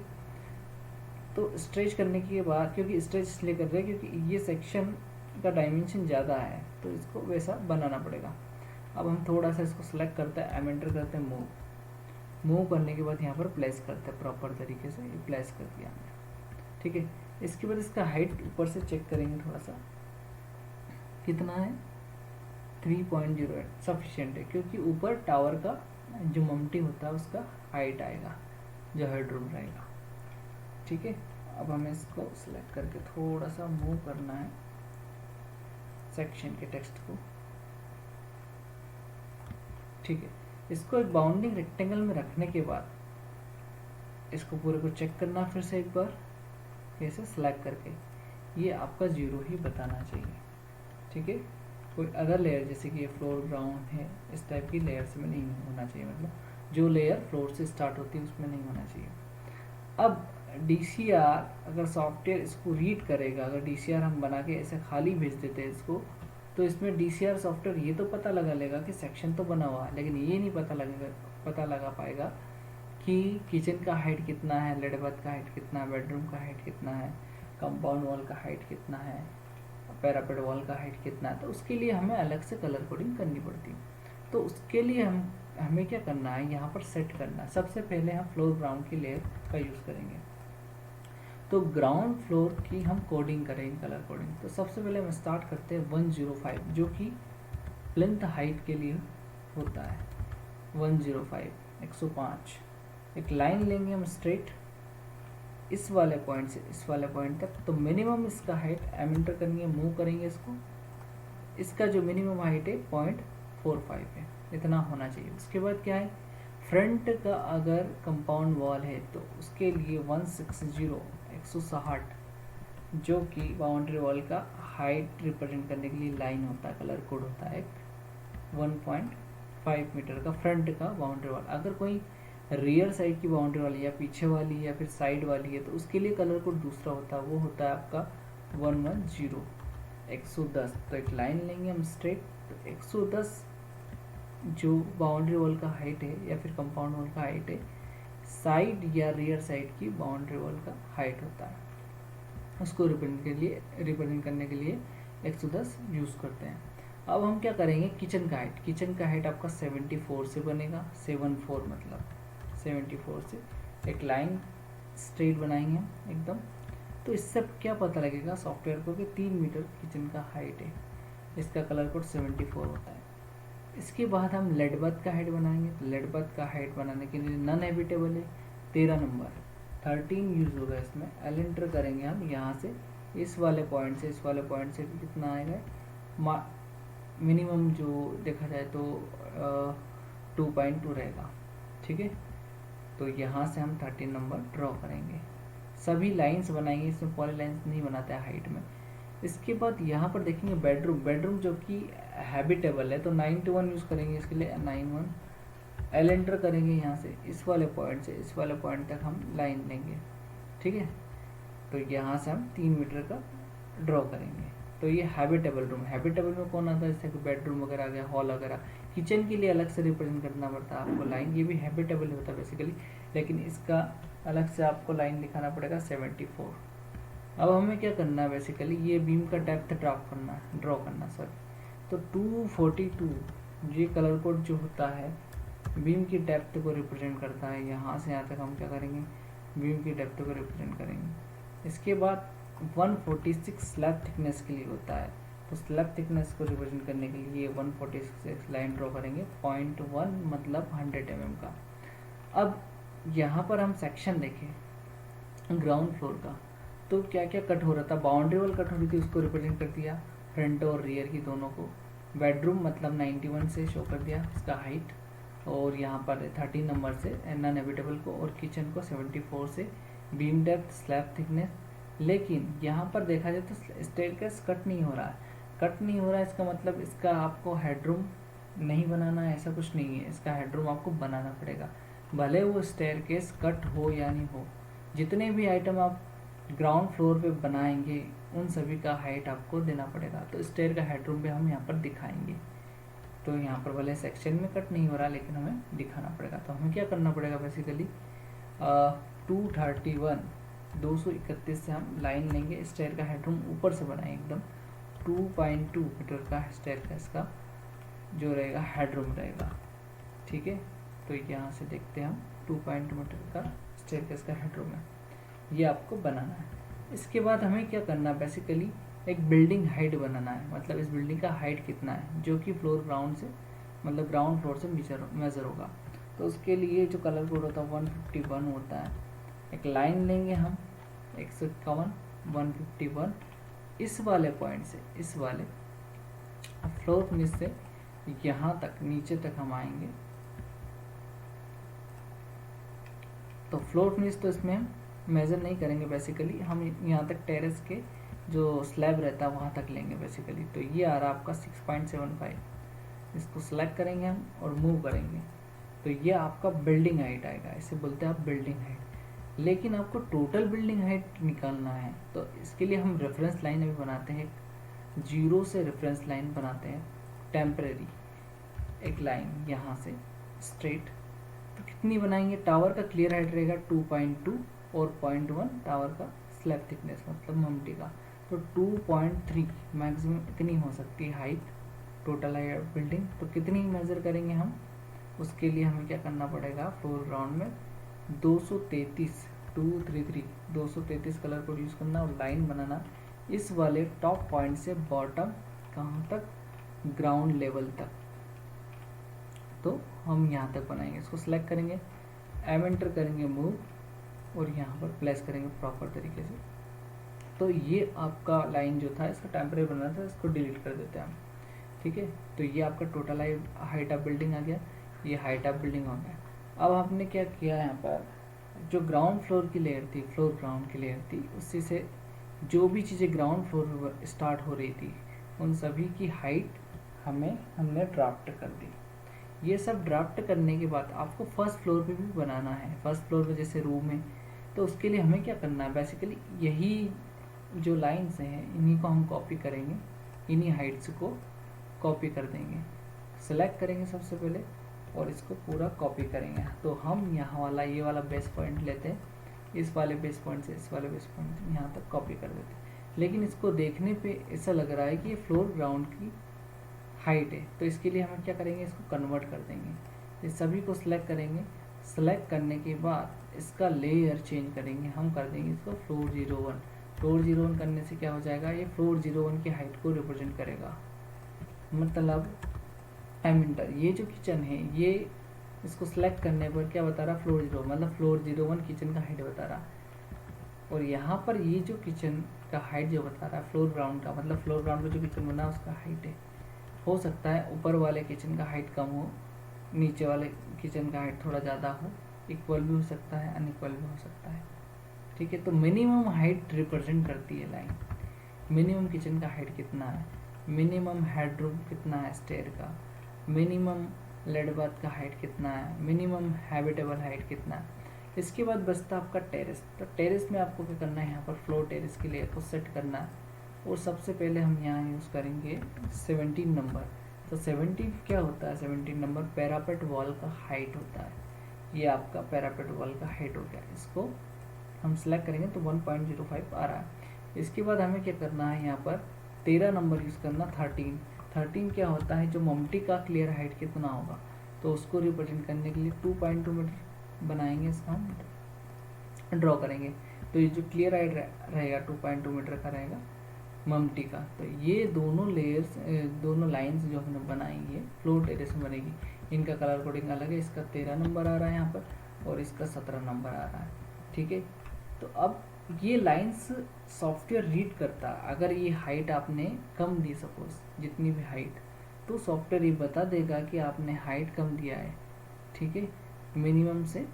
तो स्ट्रेच करने के बाद, क्योंकि स्ट्रेच इसलिए कर रहे हैं क्योंकि ये सेक्शन का डायमेंशन ज़्यादा है, तो इसको वैसा बनाना पड़ेगा। अब हम थोड़ा सा इसको सेलेक्ट करते हैं, एम एंटर करते हैं, मूव करने के बाद यहाँ पर प्लेस करते हैं प्रॉपर तरीके से, ये प्लेस कर दिया हमने। ठीक है, इसके बाद इसका हाइट ऊपर से चेक करेंगे, थोड़ा सा कितना है, 3.08 सफिशिएंट है, क्योंकि ऊपर टावर का जो ममटी होता है उसका हाइट आएगा, जो हेडरूम रहेगा। ठीक है, अब हमें इसको सिलेक्ट करके थोड़ा सा मूव करना है सेक्शन के टेक्स्ट को। ठीक है, इसको एक बाउंडिंग रेक्टेंगल में रखने के बाद इसको पूरे को चेक करना फिर से एक बार, कैसे, सिलेक्ट करके, ये आपका 0 ही बताना चाहिए। ठीक है, कोई अदर लेयर जैसे कि ये फ्लोर ग्राउंड है, इस टाइप की लेयर से में नहीं होना चाहिए, मतलब जो लेयर फ्लोर से स्टार्ट होती है उसमें नहीं होना चाहिए। अब DCR अगर सॉफ्टवेयर इसको रीड करेगा, अगर DCR हम बना के ऐसे खाली भेज देते हैं इसको, तो इसमें DCR सॉफ्टवेयर ये तो पता लगा लेगा कि सेक्शन तो बना हुआ है, लेकिन ये नहीं पता लगा पाएगा कि किचन का हाइट कितना है, लेड बाथ का हाइट कितना है, बेडरूम का हाइट कितना है, कंपाउंड वॉल का हाइट कितना है, पैरापेट वॉल का हाइट कितना है। तो उसके लिए हमें अलग से कलर कोडिंग करनी पड़ती है। तो उसके लिए हमें क्या करना है, यहाँ पर सेट करना है। सबसे पहले हम फ्लोर ग्राउंड की लेयर का यूज़ करेंगे, तो ग्राउंड फ्लोर की हम कोडिंग करेंगे, कलर कोडिंग। तो सबसे पहले हम स्टार्ट करते हैं 105, जो कि प्लिंथ हाइट के लिए होता है। 105 105, एक लाइन लेंगे हम स्ट्रेट इस वाले पॉइंट से इस वाले पॉइंट तक, तो मिनिमम इसका हाइट एम एंटर करेंगे, मूव करेंगे इसको, इसका जो मिनिमम हाइट है 0.45 है, इतना होना चाहिए। उसके बाद क्या है, फ्रंट का अगर कंपाउंड वॉल है तो उसके लिए 160 जो कि बाउंड्री वॉल का हाइट रिप्रेजेंट करने के लिए लाइन होता है, कलर कोड होता है, 1.5 मीटर का फ्रंट का बाउंड्री वॉल। अगर कोई रियर साइड की बाउंड्री वाली या पीछे वाली या फिर साइड वाली है तो उसके लिए कलर कोड दूसरा होता है, वो होता है आपका 110 110। तो एक लाइन लेंगे हम स्ट्रेट, तो 110 जो बाउंड्री वॉल का हाइट है या फिर कंपाउंड वॉल का हाइट है, साइड या रियर साइड की बाउंड्री वॉल का हाइट होता है। उसको रिप्रेजेंट करने के लिए 110 यूज़ करते हैं। अब हम क्या करेंगे, किचन का हाइट। किचन का हाइट आपका 74 से बनेगा, 74 मतलब 74 से एक लाइन स्ट्रेट बनाएंगे हम एकदम। तो इससे क्या पता लगेगा सॉफ्टवेयर को कि 3 मीटर किचन का हाइट है, इसका कलर कोड 74 होता है। इसके बाद हम लेड बर्थ का हाइट बनाएंगे। तो लेड बर्थ का हाइट बनाने के लिए नॉन हैबिटेबल है, 13 नंबर 13 यूज़ होगा इसमें। एल एंटर करेंगे हम यहाँ से, इस वाले पॉइंट से इस वाले पॉइंट से कितना आएगा, मिनिमम जो देखा जाए तो 2.2 रहेगा, ठीक है। तो यहाँ से हम 13 नंबर ड्रॉ करेंगे। सभी लाइंस बनाएंगे, इसमें पॉली लाइंस नहीं बनाते हैं हाइट में। इसके बाद यहाँ पर देखेंगे बेडरूम। बेडरूम जो कि हैबिटेबल है तो 91 यूज़ करेंगे इसके लिए, 91 एल एंटर करेंगे यहाँ से, इस वाले पॉइंट से इस वाले पॉइंट तक हम लाइन लेंगे, ठीक है। तो यहाँ से हम 3 मीटर का ड्रॉ करेंगे। तो ये हैबिटेबल रूम। हैबिटेबल में कौन आता है, जैसे कि बेडरूम वगैरह आ गया, हॉल वगैरह। किचन के लिए अलग से रिप्रेजेंट करना पड़ता है आपको लाइन, ये भी हैबिटेबल होता है बेसिकली, लेकिन इसका अलग से आपको लाइन दिखाना पड़ेगा 74। अब हमें क्या करना है, बेसिकली ये बीम का डेप्थ ड्रॉ करना सॉरी। तो 242 ये कलर कोड जो होता है बीम की डेप्थ को रिप्रेजेंट करता है। यहाँ से यहाँ तक हम क्या करेंगे, बीम की डेप्थ को रिप्रेजेंट करेंगे। इसके बाद 146 स्लैब थिकनेस के लिए होता है, तो स्लैब थिकनेस को रिप्रेजेंट करने के लिए 146 लाइन ड्रॉ करेंगे, 0.1 मतलब 100 mm का। अब यहाँ पर हम सेक्शन देखें ग्राउंड फ्लोर का, तो क्या क्या कट हो रहा था, बाउंड्री वॉल कट हो रही थी, उसको रिप्रेजेंट कर दिया, फ्रंट और रियर की दोनों को। बेडरूम मतलब 91 से शो कर दिया इसका हाइट, और यहाँ पर 13 नंबर से नॉन हैबिटेबल को, और किचन को 74 से, बीम डेप्थ, स्लैब थिकनेस। लेकिन यहाँ पर देखा जाए तो स्टेयरकेस कट नहीं हो रहा है। कट नहीं हो रहा है इसका मतलब इसका आपको हेडरूम नहीं बनाना है, ऐसा कुछ नहीं है। इसका हेडरूम आपको बनाना पड़ेगा, भले वो स्टेयरकेस कट हो या नहीं हो। जितने भी आइटम आप ग्राउंड फ्लोर पे बनाएंगे उन सभी का हाइट आपको देना पड़ेगा। तो स्टेयर का हेडरूम भी हम यहाँ पर दिखाएंगे। तो यहाँ पर भले सेक्शन में कट नहीं हो रहा लेकिन हमें दिखाना पड़ेगा। तो हमें क्या करना पड़ेगा, बेसिकली 231 से हम लाइन लेंगे, स्टेयर का हेडरूम ऊपर से बनाएंगे एकदम। 2.2 मीटर का स्टेयर का इसका जो रहेगा हेडरूम रहेगा, ठीक है। तो यहाँ से देखते हैं हम 2.2 मीटर का स्टेयर का इसका हेडरूम है, ये आपको बनाना है। इसके बाद हमें क्या करना है, बेसिकली एक बिल्डिंग हाइट बनाना है। मतलब इस बिल्डिंग का हाइट कितना है जो कि ग्राउंड फ्लोर से मेजर होगा। तो उसके लिए जो कलर कोड होता है 151 होता है। एक लाइन लेंगे हम 151 151, इस वाले पॉइंट से इस वाले फ्लोर फिनिश से यहाँ तक नीचे तक हम आएंगे। तो फ्लोर फिनिश तो इसमें हम मेज़र नहीं करेंगे, बेसिकली हम यहाँ तक टेरेस के जो स्लैब रहता है वहाँ तक लेंगे बेसिकली। तो ये आ रहा है आपका 6.75, इसको सेलेक्ट करेंगे हम और मूव करेंगे। तो ये आपका बिल्डिंग हाइट आएगा, इसे बोलते हैं आप बिल्डिंग हाइट। लेकिन आपको टोटल बिल्डिंग हाइट निकालना है, तो इसके लिए हम रेफरेंस लाइन अभी बनाते हैं, 0 से रेफरेंस लाइन बनाते हैं टेम्परेरी। एक लाइन यहाँ से स्ट्रेट, तो कितनी बनाएंगे, टावर का क्लियर हाइट रहेगा 2.2 और 0.1 टावर का स्लैब थिकनेस मतलब ममटी का। तो 2.3 मैक्सिमम इतनी हो सकती है हाइट टोटल हाइट बिल्डिंग। तो कितनी मेज़र करेंगे हम, उसके लिए हमें क्या करना पड़ेगा, फ्लोर ग्राउंड में 233 कलर कोड यूज़ करना और लाइन बनाना इस वाले टॉप पॉइंट से बॉटम कहाँ तक, ग्राउंड लेवल तक। तो हम यहाँ तक बनाएंगे, इसको सिलेक्ट करेंगे, एम एंटर करेंगे, मूव, और यहाँ पर प्लेस करेंगे प्रॉपर तरीके से। तो ये आपका लाइन जो था इसका टेम्परेरी बनना था, इसको डिलीट कर देते हैं हम, ठीक है। तो ये आपका टोटल हाइट ऑफ बिल्डिंग आ गया, ये हाइट ऑफ बिल्डिंग हो गया। अब आपने क्या किया, यहाँ पर जो ग्राउंड फ्लोर की लेयर थी, फ्लोर ग्राउंड की लेयर थी, उसी से जो भी चीज़ें ग्राउंड फ्लोर पर स्टार्ट हो रही थी उन सभी की हाइट हमने ड्राफ्ट कर दी। ये सब ड्राफ्ट करने के बाद आपको फर्स्ट फ्लोर पे भी बनाना है। फर्स्ट फ्लोर पे जैसे रूम है, तो उसके लिए हमें क्या करना है, बेसिकली यही जो लाइंस हैं इन्हीं को हम कॉपी करेंगे, इन्हीं हाइट्स को कॉपी कर देंगे। सेलेक्ट करेंगे सबसे पहले और इसको पूरा कॉपी करेंगे। तो हम यहाँ वाला ये वाला बेस पॉइंट लेते हैं, इस वाले बेस पॉइंट से इस वाले बेस पॉइंट यहाँ तक कॉपी कर देते हैं। लेकिन इसको देखने पे ऐसा लग रहा है कि ये फ्लोर ग्राउंड की हाइट है, तो इसके लिए हम क्या करेंगे, इसको कन्वर्ट कर देंगे। इस सभी को सिलेक्ट करेंगे। सेलेक्ट करने के बाद इसका लेयर चेंज करेंगे, हम कर देंगे इसको फ्लोर 01। फ्लोर 01 करने से क्या हो जाएगा, ये फ्लोर 01 की हाइट को रिप्रेजेंट करेगा। मतलब एमिटर ये जो किचन है, ये इसको सिलेक्ट करने पर क्या बता रहा, फ्लोर 0, मतलब फ्लोर 01 किचन का हाइट बता रहा। और यहाँ पर ये जो किचन का हाइट जो बता रहा है फ्लोर ग्राउंड का, मतलब फ्लोर ग्राउंड में जो किचन बना उसका हाइट है। हो सकता है ऊपर वाले किचन का हाइट कम हो, नीचे वाले किचन का हाइट थोड़ा ज़्यादा हो, इक्वल भी हो सकता है, अनइक्वल भी हो सकता है। ठीक है, तो मिनिमम हाइट रिप्रेजेंट करती है लाइन। मिनिमम किचन का हाइट कितना है, मिनिमम हेडरूम कितना है स्टेयर का, मिनिमम लेड बाथ का हाइट कितना है, मिनिमम हैबिटेबल हाइट कितना है। इसके बाद बचता आपका टेरेस। तो टेरेस में आपको क्या करना है, यहाँ पर फ्लोर टेरेस के लिए को सेट करना है। और सबसे पहले हम यहाँ यूज़ करेंगे 17 नंबर। तो 17 क्या होता है, 17 नंबर पैरापेट वॉल का हाइट होता है। ये आपका पैरापेट वॉल का हाइट हो गया। इसको हम सिलेक्ट करेंगे तो 1.05 आ रहा है। इसके बाद हमें क्या करना है, यहाँ पर 13 नंबर यूज़ करना। 13 क्या होता है, जो ममटी का क्लियर हाइट कितना होगा, तो उसको रिप्रेजेंट करने के लिए 2.2 मीटर बनाएंगे, इसका हम ड्रॉ करेंगे। तो ये जो क्लियर हाइट रहेगा 2.2 मीटर का रहेगा ममटी का। तो ये दोनों लेयर्स, दोनों लाइंस जो हमने बनाई है फ्लोर टेरेस में बनेगी, इनका कलर कोडिंग अलग है। इसका 13 नंबर आ रहा है यहाँ पर और इसका 17 नंबर आ रहा है। ठीक है, तो अब ये लाइंस सॉफ्टवेयर रीड करता है। अगर ये हाइट आपने कम दी, सपोज जितनी भी हाइट, तो सॉफ्टवेयर ये बता देगा कि आपने हाइट कम दिया है। ठीक है, मिनिमम से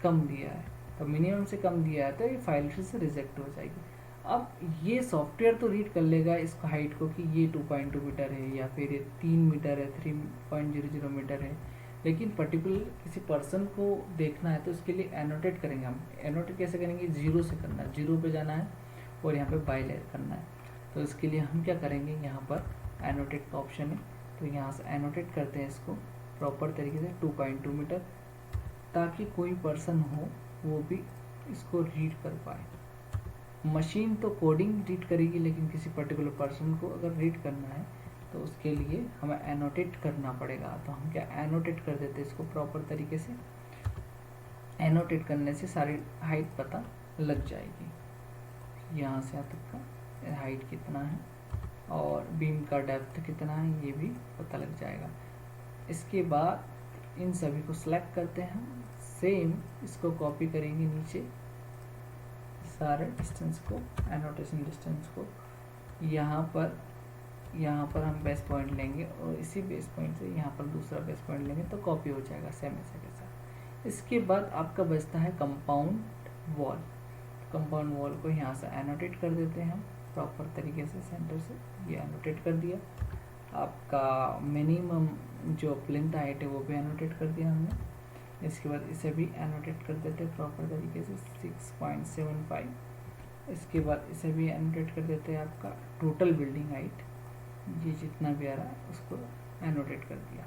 कम दिया है। तो मिनिमम से कम दिया है तो ये फाइल से रिजेक्ट हो जाएगी। अब ये सॉफ्टवेयर तो रीड कर लेगा इस हाइट को कि ये 2.2 मीटर है या फिर ये 3 मीटर है, 3.00 मीटर है। लेकिन पर्टिकुलर किसी पर्सन को देखना है तो इसके लिए एनोटेट करेंगे हम। एनोटेट कैसे करेंगे, 0 से करना है, 0 पे जाना है और यहाँ पे बाय लेयर करना है। तो इसके लिए हम क्या करेंगे, यहाँ पर एनोटेट का ऑप्शन है, तो यहाँ से एनोटेट करते हैं इसको प्रॉपर तरीके से 2.2 मीटर, ताकि कोई पर्सन हो वो भी इसको रीड कर पाए। मशीन तो कोडिंग रीड करेगी, लेकिन किसी पर्टिकुलर पर्सन को अगर रीड करना है तो उसके लिए हमें एनोटेट करना पड़ेगा। तो हम क्या एनोटेट कर देते हैं इसको प्रॉपर तरीके से। एनोटेट करने से सारी हाइट पता लग जाएगी, यहाँ से यहाँ तक का हाइट कितना है और बीम का डेप्थ कितना है ये भी पता लग जाएगा। इसके बाद इन सभी को सिलेक्ट करते हैं हम, सेम इसको कॉपी करेंगे नीचे सारे डिस्टेंस को, एनोटेशन डिस्टेंस को। यहाँ पर हम बेस पॉइंट लेंगे और इसी बेस पॉइंट से यहाँ पर दूसरा बेस पॉइंट लेंगे तो कॉपी हो जाएगा सेम ऐसा के साथ। इसके बाद आपका बचता है कंपाउंड वॉल। कंपाउंड वॉल को यहाँ से एनोटेट कर देते हैं हम प्रॉपर तरीके से, सेंटर से ये एनोटेट कर दिया। आपका मिनिमम जो प्लिंथ हाइट है वो भी एनोटेट कर दिया हमने। इसके बाद इसे भी एनोटेट कर देते हैं प्रॉपर तरीके से 6.75। इसके बाद इसे भी एनोटेट कर देते हैं आपका टोटल बिल्डिंग हाइट, ये जितना भी आ रहा है उसको एनोटेट कर दिया।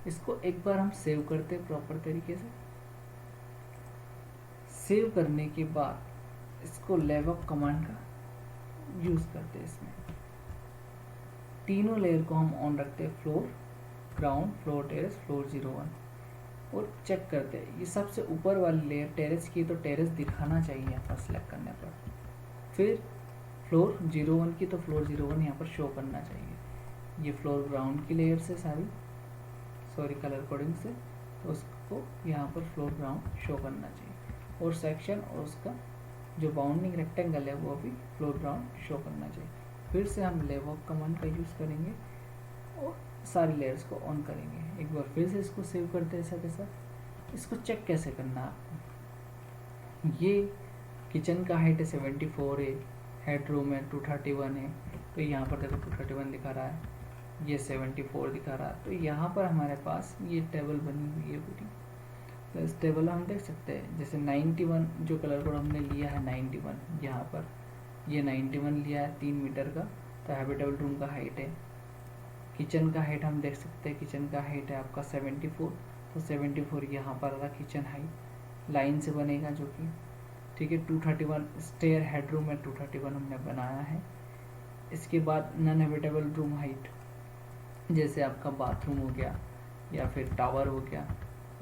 इसको एक बार हम सेव करते हैं प्रॉपर तरीके से। सेव करने के बाद इसको लेवअप कमांड का यूज़ करते हैं। इसमें तीनों लेयर को हम ऑन रखते हैं, floor, ground, floor terrace, floor 01, और चेक करते हैं ये सबसे ऊपर वाली लेयर टेरेस की, तो टेरेस दिखाना चाहिए यहाँ पर सिलेक्ट करने पर। फिर फ्लोर 01 की, तो फ्लोर 01 यहाँ पर शो करना चाहिए। ये फ्लोर ग्राउंड की लेयर से सारी, सॉरी कलर कोडिंग से, तो उसको यहाँ पर फ्लोर ग्राउंड शो करना चाहिए। और सेक्शन और उसका जो बाउंडिंग रेक्टेंगल है वो भी फ्लोर ग्राउंड शो करना चाहिए। फिर से हम लेवअप कमांड का यूज़ करेंगे और सारी लेयर्स को ऑन करेंगे। एक बार फिर से इसको सेव करते हैं ऐसा के साथ। इसको चेक कैसे करना है आपको, ये किचन का हाइट है 74 है, हेड रूम है 231 है, तो यहाँ पर देखो 231 दिखा रहा है। ये 74 दिखा रहा है। तो यहाँ पर हमारे पास ये टेबल बनी हुई है पूरी। तो इस टेबल में हम देख सकते हैं जैसे 91 जो कलर कोड हमने लिया है 91, यहाँ पर ये 91 लिया है 3 मीटर का। तो हैबिटेबल रूम का हाइट है। किचन का हाइट हम देख सकते हैं, किचन का हाइट है आपका 74। तो 74 यहाँ पर रहा किचन हाइट, लाइन से बनेगा जो कि ठीक है। 231 स्टेयर हेडरूम है, 231 हमने बनाया है। इसके बाद नॉन हैबिटेबल रूम हाइट जैसे आपका बाथरूम हो गया या फिर टावर हो गया,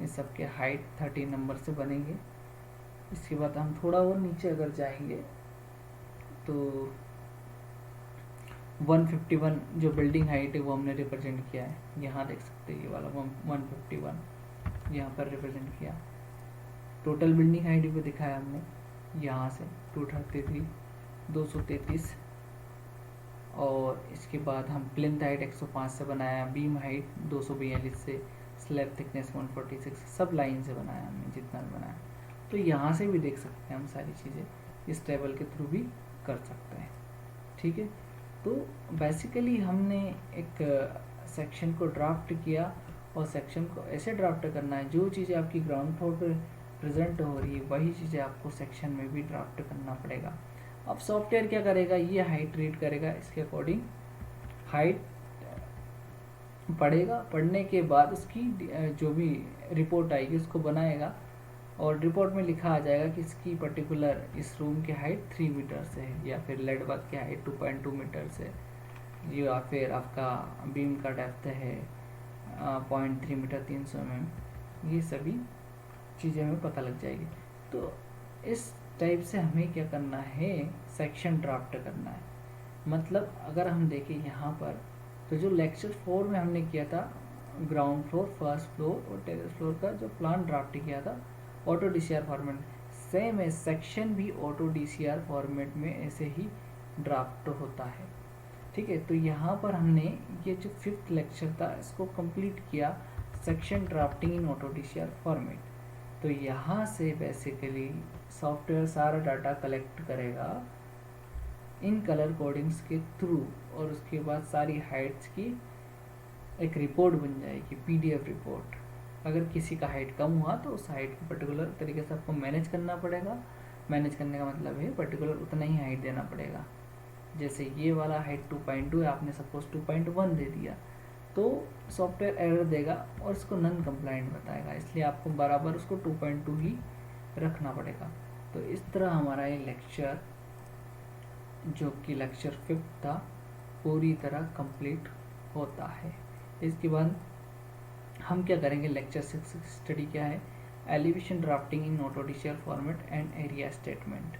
इन सब के हाइट 30 नंबर से बनेंगे। इसके बाद हम थोड़ा और नीचे अगर जाएंगे तो 151 जो बिल्डिंग हाइट है वो हमने रिप्रेजेंट किया है, यहाँ देख सकते हैं ये वाला 151 यहाँ पर रिप्रेजेंट किया। टोटल बिल्डिंग हाइट भी दिखाया हमने यहाँ से 233 233। और इसके बाद हम प्लिंथ हाइट 105 से बनाया, बीम हाइट 242 से, स्लैब थिकनेस 146, सब लाइन से बनाया हमने जितना भी बनाया। तो यहाँ से भी देख सकते हैं हम सारी चीज़ें इस टेबल के थ्रू भी कर सकते हैं, ठीक है। तो बेसिकली हमने एक सेक्शन को ड्राफ्ट किया और सेक्शन को ऐसे ड्राफ्ट करना है जो चीज़ें आपकी ग्राउंड फ्लोर पर प्रेजेंट हो रही है वही चीज़ें आपको सेक्शन में भी ड्राफ्ट करना पड़ेगा। अब सॉफ्टवेयर क्या करेगा, ये हाइट रीड करेगा, इसके अकॉर्डिंग हाइट पढ़ेगा, पढ़ने के बाद उसकी जो भी रिपोर्ट आएगी उसको बनाएगा और रिपोर्ट में लिखा आ जाएगा कि इसकी पर्टिकुलर इस रूम की हाइट 3 मीटर से है या फिर लेड वर्क की हाइट 2.2 मीटर से, या फिर आपका बीम का डेप्थ है 0.3 मीटर 300 mm। ये सभी चीज़ें हमें पता लग जाएगी। तो इस टाइप से हमें क्या करना है, सेक्शन ड्राफ्ट करना है। मतलब अगर हम देखें यहाँ पर तो जो लेक्चर 4 में हमने किया था ग्राउंड फ्लोर, फर्स्ट फ्लोर और टेरेस फ्लोर का जो प्लान ड्राफ्ट किया था ऑटो डीसीआर फॉर्मेट, सेम है सेक्शन भी ऑटो डीसीआर फॉर्मेट में ऐसे ही ड्राफ्ट होता है, ठीक है। तो यहाँ पर हमने ये जो 5th लेक्चर था इसको कंप्लीट किया, सेक्शन ड्राफ्टिंग इन ऑटो डीसीआर फॉर्मेट। तो यहाँ से बेसिकली सॉफ्टवेयर सारा डाटा कलेक्ट करेगा इन कलर कोडिंग्स के थ्रू और उसके बाद सारी हाइट्स की एक रिपोर्ट बन जाएगी, पीडीएफ रिपोर्ट। अगर किसी का हाइट कम हुआ तो उस हाइट को पर्टिकुलर तरीके से आपको मैनेज करना पड़ेगा। मैनेज करने का मतलब है पर्टिकुलर उतना ही हाइट देना पड़ेगा। जैसे ये वाला हाइट 2.2 है, आपने सपोज 2.1 दे दिया तो सॉफ्टवेयर एरर देगा और इसको नॉन कंप्लाइंट बताएगा, इसलिए आपको बराबर उसको 2.2 ही रखना पड़ेगा। तो इस तरह हमारा ये लेक्चर जो कि लेक्चर 5 था पूरी तरह कंप्लीट होता है। इसके बाद हम क्या करेंगे, लेक्चर 6 स्टडी क्या है, elevation drafting in auto DCR format and area statement.